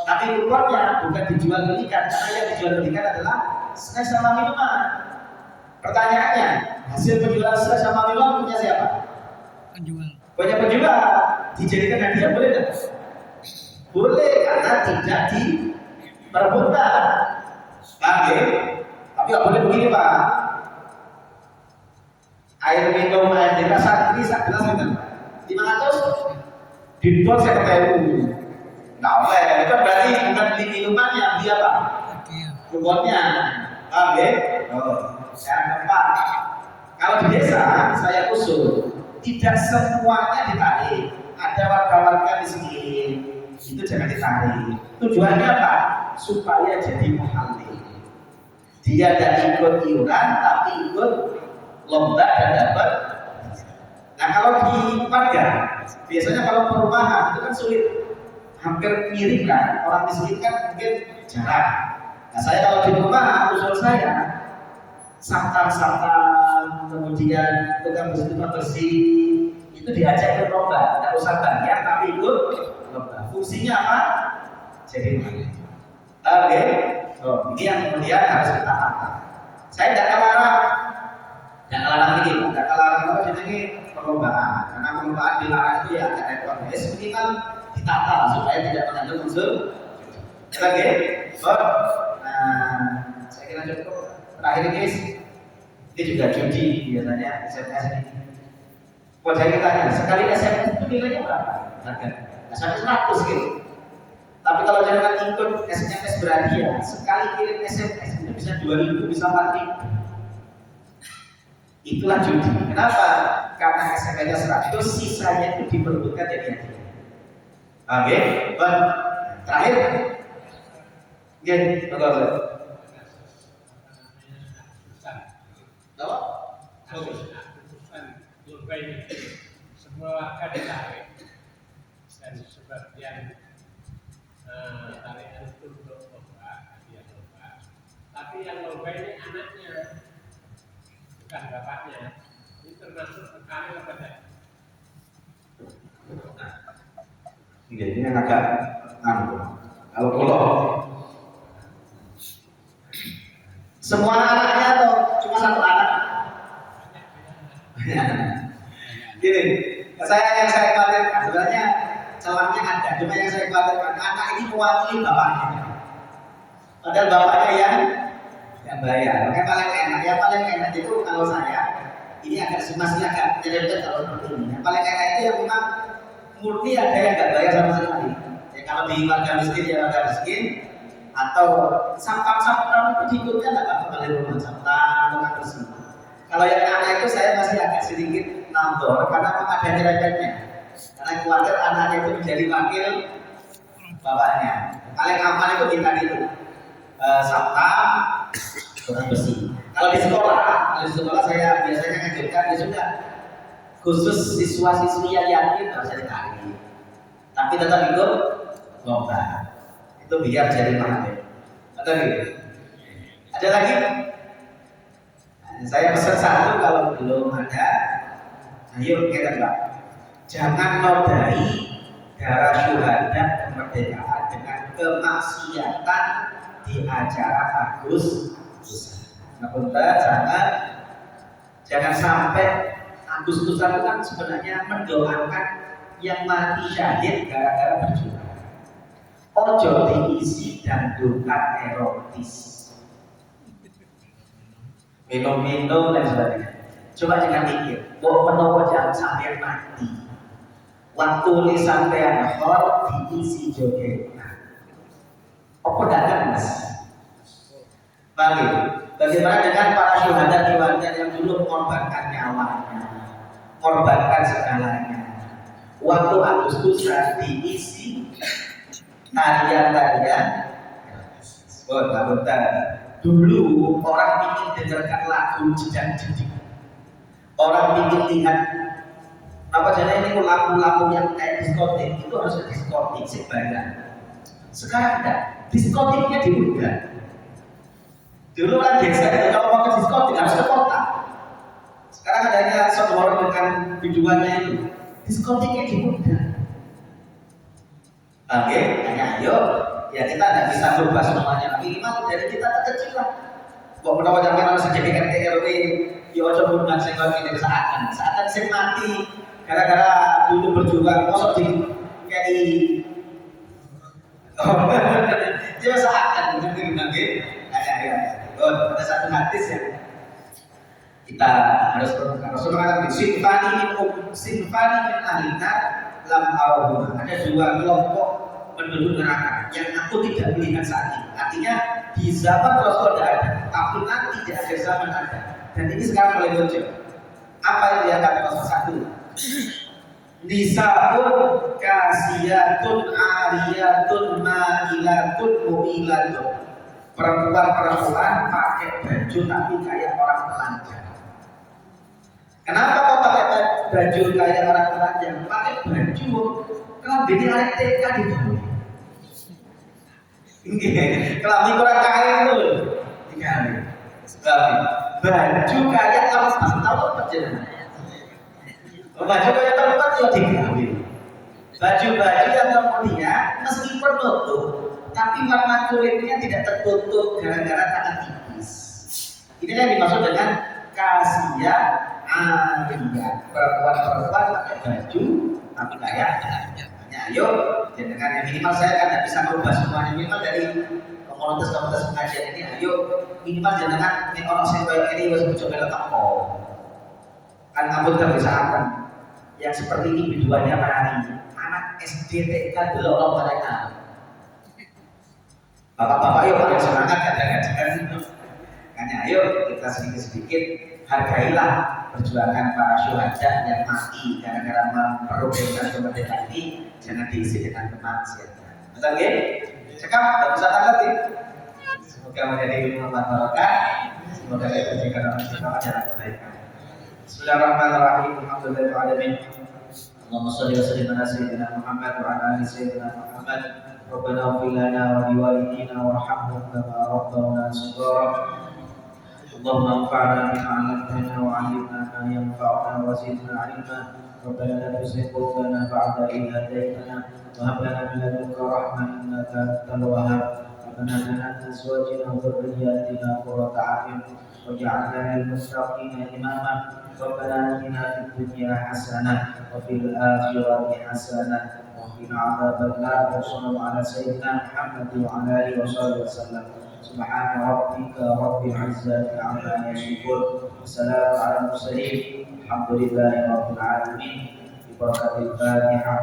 tapi kuponnya bukan dijual belikan, karena yang dijual belikan adalah snack sama minuman. Pertanyaannya, hasil penjualan snack sama minuman punya siapa? Penjual. Punya penjual. Dijadikan hadiah boleh tidak? Boleh, karena tidak diperebutkan. Oke, tapi nggak boleh begini Pak. Air minum air dirasa ini 11 meter, 500. Dijual saya ketemu, nggak boleh. Itu berarti bukan beli minumannya, beli apa? Kuponnya. Oke. Yang keempat, kalau di desa saya usul tidak semuanya ditarik. Ada warga-warga miskin, itu jangan ditarik. Tujuannya apa? Supaya jadi muhalil. Dia tidak ikut iuran, tapi ikut lomba dan dapat. Nah kalau di warga, biasanya kalau perumahan itu kan sulit, hampir mirip kan, orang miskin kan mungkin jarang. Nah saya kalau di rumah, usul saya santan, kemudian tukang bersih itu diajak ke lomba, tidak usah bayar tapi ikut lomba. Fungsinya apa? Jadi muhalil. Oke, ini yang kemudian harus kita tata. Saya tidak larang ini, tidak larang apa ini perlombaan, karena perlombaan dilarang itu ya agak repot. Jadi minimal ditata supaya tidak mengandung unsur. Oke, nah saya kira cukup. Terakhir guys, Itu juga judi biasanya SMS ini. Buat saya tanya, sekali SMS itu nilainya berapa? SMS 100 gitu. Tapi kalau jangan ikut SMS berhadiah, sekali kirim SMS itu bisa 2.000, bisa 4.000. Itulah judi. Kenapa? Karena SMS-nya 100, sisanya itu diperbutkan jadi hadiah. Oke, terakhir, gini, bagus. Semua warga ditarik dan sebagian tarikan itu untuk lomba, hadiah lomba. Tapi yang lomba ini anaknya, bukan bapaknya. Ini termasuk kekali apa tidak? Ini yang agak kalau semua anaknya atau cuma satu anak? Gini, yang saya khawatirkan sebenarnya celahnya ada, cuma yang saya khawatirkan anak ini mewakili bapaknya. Padahal bapaknya yang bayar. Makanya paling enak itu kalau saya ini masih agak nyerempet kalau seperti ini. Yang paling enak itu yang memang murni ada yang nggak bayar sama sekali. Ya, kalau di warga miskin ya warga miskin, atau sampah itu diikutkan nggak apa-apa kali rumah sampah bersih. Kalau yang anak itu saya masih agak sedikit nambah karena memang ada nyerempetnya. Karena khawatir anaknya itu menjadi wakil bapaknya. Paling aman itu kita itu sampah bersih. Kalau di sekolah saya biasanya ngajarkan ya sudah khusus siswa-siswi yang yakin harus ditarik, tapi tetap ikut lomba. Itu biar jadi mahal. Ada gitu. Ada lagi? Saya pesan satu kalau belum ada, ayo kita coba. Jangan nodai darah syuhada kemerdekaan dengan kemaksiatan di acara bagus. Jangan sampai Agustusan itu kan sebenarnya mendoakan yang mati syahid gara-gara berjuang. Ojo diisi dandukan erotis, minum-minum dan sebagainya. Coba jangan mikir, bahwa menowo jangan sampai mati. Waktu ini sampai hor diisi joget. Apa dagang mas? Bagaimana dengan para syuhada yang dulu mengorbankan nyawanya, mengorbankan segalanya. Waktu Agustusan diisi tarian-tarian. Bentar. Dulu orang ingin dengarkan lagu jedang-jeding. Orang ingin lihat ini lagu-lagu yang kayak diskotik itu harus ada diskotik sebanyak. Sekarang enggak, diskotiknya diundang. Dulu kan biasanya kalau mau ke diskotik harus ke kota. Sekarang adanya software dengan biduannya itu, diskotiknya diundang. Oke, hanya ayo, ya kita tidak bisa berubah semuanya. Minimal dari kita terkecil lah. Kok menawa jangan harus jadi RT RW, ya ojo bukan senggol ini saat saya mati gara-gara dulu berjuang, kosong di kayak dia seakan nanti ada satu hadis yang kita harus mengatakan sinfani min ahlina lam arahuma. Ada dua kelompok penduduk neraka yang aku tidak melihat saat ini. Artinya di zaman Rasul ada, tapi nanti di akhir zaman ada. Dan ini sekarang mulai muncul. Apa yang dianggap Rasul satu? Nisaun kasiyatun ariyatun ma'ilatun mu'ilatun. Perempuan pakai baju tapi kayak orang telanjang. Kenapa kok pakai baju kayak orang telanjang? Pakai baju kelambi ini arek TK gitu. Kelambi kurang kaya itu dikali. Baju kayak apa? Tahu apa jenenge? Baju kayak tempat ya digawe. Baju-baju yang kemudian meskipun nutup, tapi warna kulitnya tidak tertutup gara-gara tangan tipis. Ini yang dimaksud dengan kasiyah ariyah. Perempuan pakai baju tapi kayak hanya ayo dengan yang minimal saya kan tidak bisa merubah semuanya, minimal dari komunitas pengajian ini ayo minimal jenengan nek ono sing koyo kene wis coba teko. Kan ngapunten misalkan yang seperti ini biduannya mari anak SD TK delok mereka. Bapak-bapak yuk pada semangat kadang-kadang. Makanya ayo kita sedikit-sedikit hargailah perjuangan para syuhada yang mati gara-gara memperolehkan kemerdekaan ini, jangan diisi dengan kemaksiatan. Betul ya? Cekap, tidak usah takut ya. Semoga menjadi ilmu barokah. Semoga kita diberikan orang semua jalan kebaikan. Bismillahirrahmanirrahim. Alhamdulillahirobbilalamin. Allahumma shalli wa sallim ala sayyidina Muhammad wa ala ali sayyidina Muhammad. Rabbana ighfir lana wa liwalidina warhamhum kama rabbawna shighara. Allahumma anfa'na bima 'allamtana wa 'allimna ma yanfa'una wa zidna 'ilma. Rabbana la tuzigh qulubana ba'da idh hadaytana wa hab lana min ladunka rahmah innaka antal wahhab. Rabbana lana min azwajina wa dhurriyyatina qurrata a'yun waj'alna lil muttaqina imama. Rabbana atina fid dunya hasanah wa fil akhirati hasanah وقنا عذاب النار وصلى الله على سيدنا محمد وعلى اله وصحبه وسلم سبحان ربك رب العزه عما يصفون والسلام على المرسلين الحمد لله رب العالمين ببركه الفاتحه.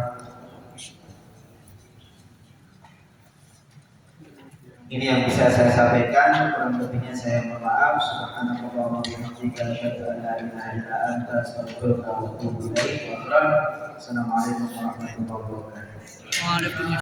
Ini yang bisa saya sampaikan, kurang lebihnya saya mohon maaf. Subhanallah wa bihamdika asyhadu an la ilaha illa anta astaghfiruka wa atubu ilaik. Assalamualaikum warahmatullahi wabarakatuh. Waalaikumsalam.